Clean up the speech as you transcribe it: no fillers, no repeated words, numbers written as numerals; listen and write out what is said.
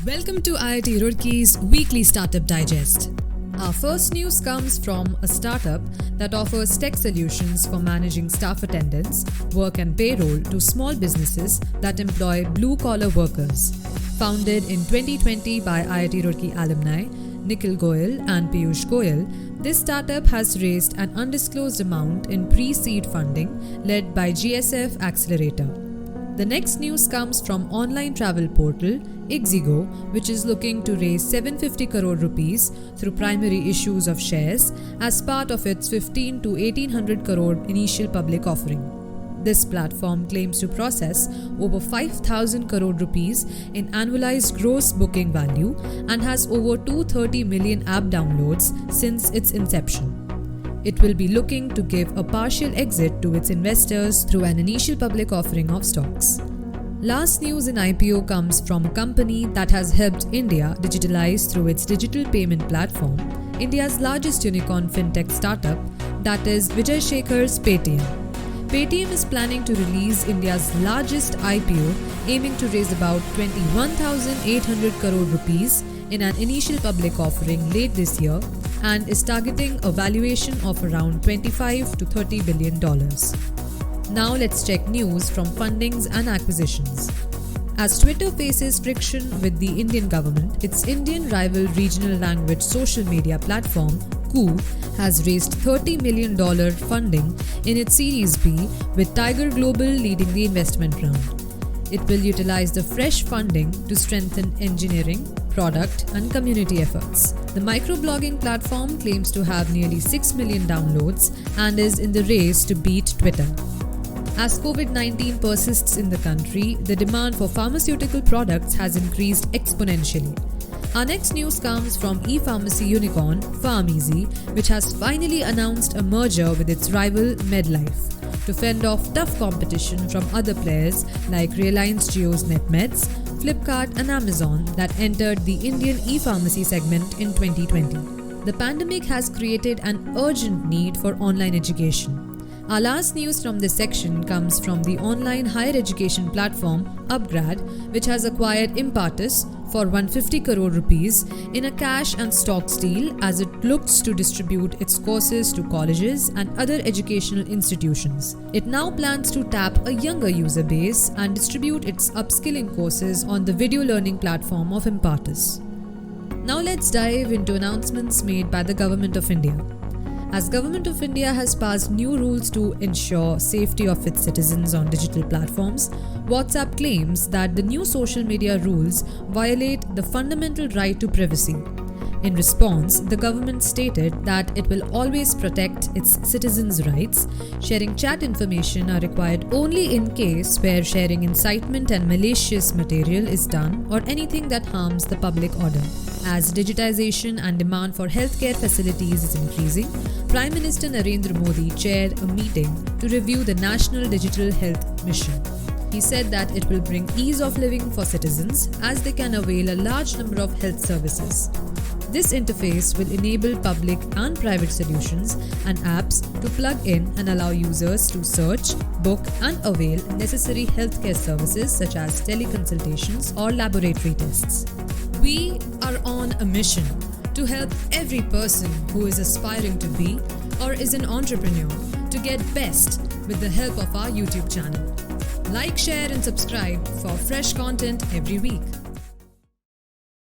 Welcome to IIT Roorkee's weekly Startup Digest. Our first news comes from a startup that offers tech solutions for managing staff attendance, work and payroll to small businesses that employ blue-collar workers. Founded in 2020 by IIT Roorkee alumni Nikhil Goyal and Piyush Goyal, this startup has raised an undisclosed amount in pre-seed funding led by GSF Accelerator. The next news comes from online travel portal Ixigo, which is looking to raise 750 crore rupees through primary issues of shares as part of its 15 to 1800 crore initial public offering. This platform claims to process over 5,000 crore rupees in annualized gross booking value and has over 230 million app downloads since its inception. It will be looking to give a partial exit to its investors through an initial public offering of stocks. Last news in IPO comes from a company that has helped India digitalize through its digital payment platform, India's largest unicorn fintech startup, that is Vijay Shekhar's Paytm. Paytm is planning to release India's largest IPO, aiming to raise about 21,800 crore rupees in an initial public offering late this year, and is targeting a valuation of around $25 to $30 billion. Now let's check news from fundings and acquisitions. As Twitter faces friction with the Indian government, its Indian rival regional language social media platform, Koo, has raised $30 million funding in its Series B, with Tiger Global leading the investment round. It will utilize the fresh funding to strengthen engineering, product and community efforts. The microblogging platform claims to have nearly 6 million downloads and is in the race to beat Twitter. As COVID-19 persists in the country, the demand for pharmaceutical products has increased exponentially. Our next news comes from e-pharmacy unicorn PharmEasy, which has finally announced a merger with its rival MedLife to fend off tough competition from other players like Reliance Jio's NetMeds, Flipkart and Amazon that entered the Indian e-pharmacy segment in 2020. The pandemic has created an urgent need for online education. Our last news from this section comes from the online higher education platform Upgrad, which has acquired Impartus for 150 crore rupees in a cash and stocks deal as it looks to distribute its courses to colleges and other educational institutions. It now plans to tap a younger user base and distribute its upskilling courses on the video learning platform of Impartus. Now let's dive into announcements made by the Government of India. As Government of India has passed new rules to ensure safety of its citizens on digital platforms, WhatsApp claims that the new social media rules violate the fundamental right to privacy. In response, the government stated that it will always protect its citizens' rights. Sharing chat information are required only in case where sharing incitement and malicious material is done or anything that harms the public order. As digitization and demand for healthcare facilities is increasing, Prime Minister Narendra Modi chaired a meeting to review the National Digital Health Mission. He said that it will bring ease of living for citizens as they can avail a large number of health services. This interface will enable public and private solutions and apps to plug in and allow users to search, book and avail necessary healthcare services such as teleconsultations or laboratory tests. We are on a mission to help every person who is aspiring to be or is an entrepreneur to get best with the help of our YouTube channel. Like, share and subscribe for fresh content every week.